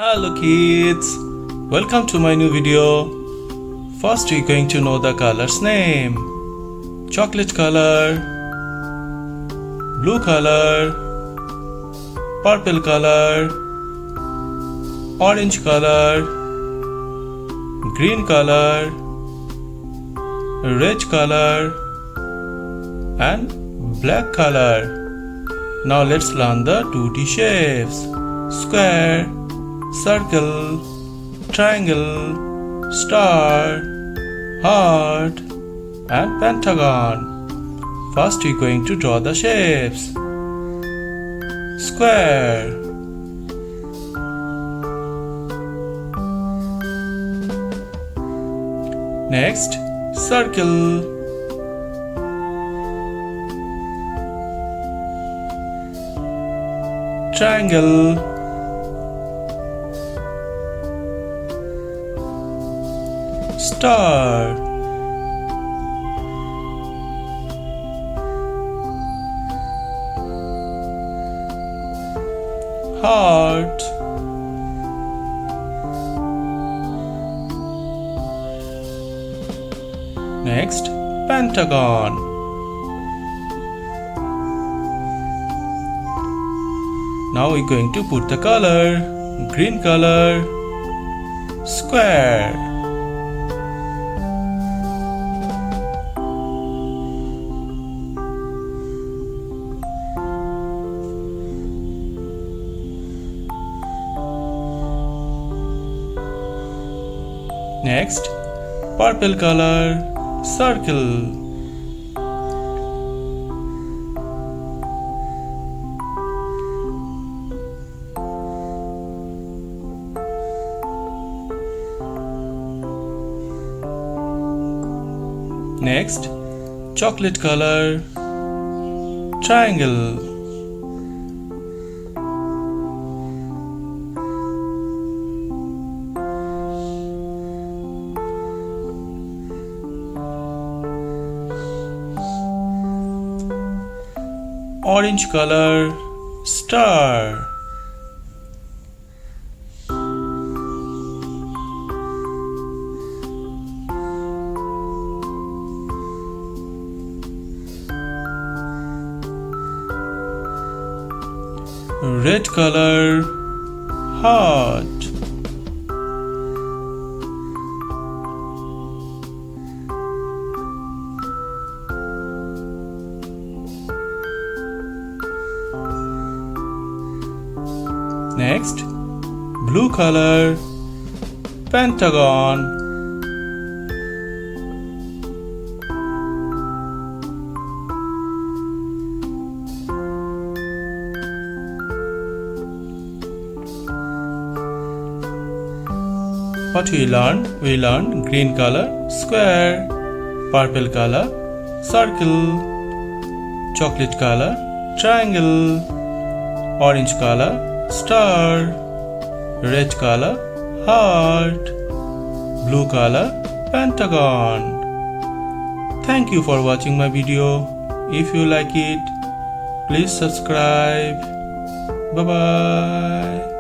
Hello kids, welcome to my new video. First we're going to know the color's name. Chocolate color, blue color, purple color, orange color, green color, red color and black color. Now let's learn the 2D shapes. Square, circle, triangle, star, heart and pentagon. First we're going to draw the shapes. Square, next circle, triangle, star, heart, next pentagon. Now we're going to put the color. Green color, square, next purple color, circle, next chocolate color, triangle, orange color, star, red color, heart, next blue color, pentagon, what we learned? We learned green color, square, purple color, circle, chocolate color, triangle, orange color, star, red color, heart, blue color, pentagon. Thank you for watching my video. If you like it, please subscribe. Bye bye.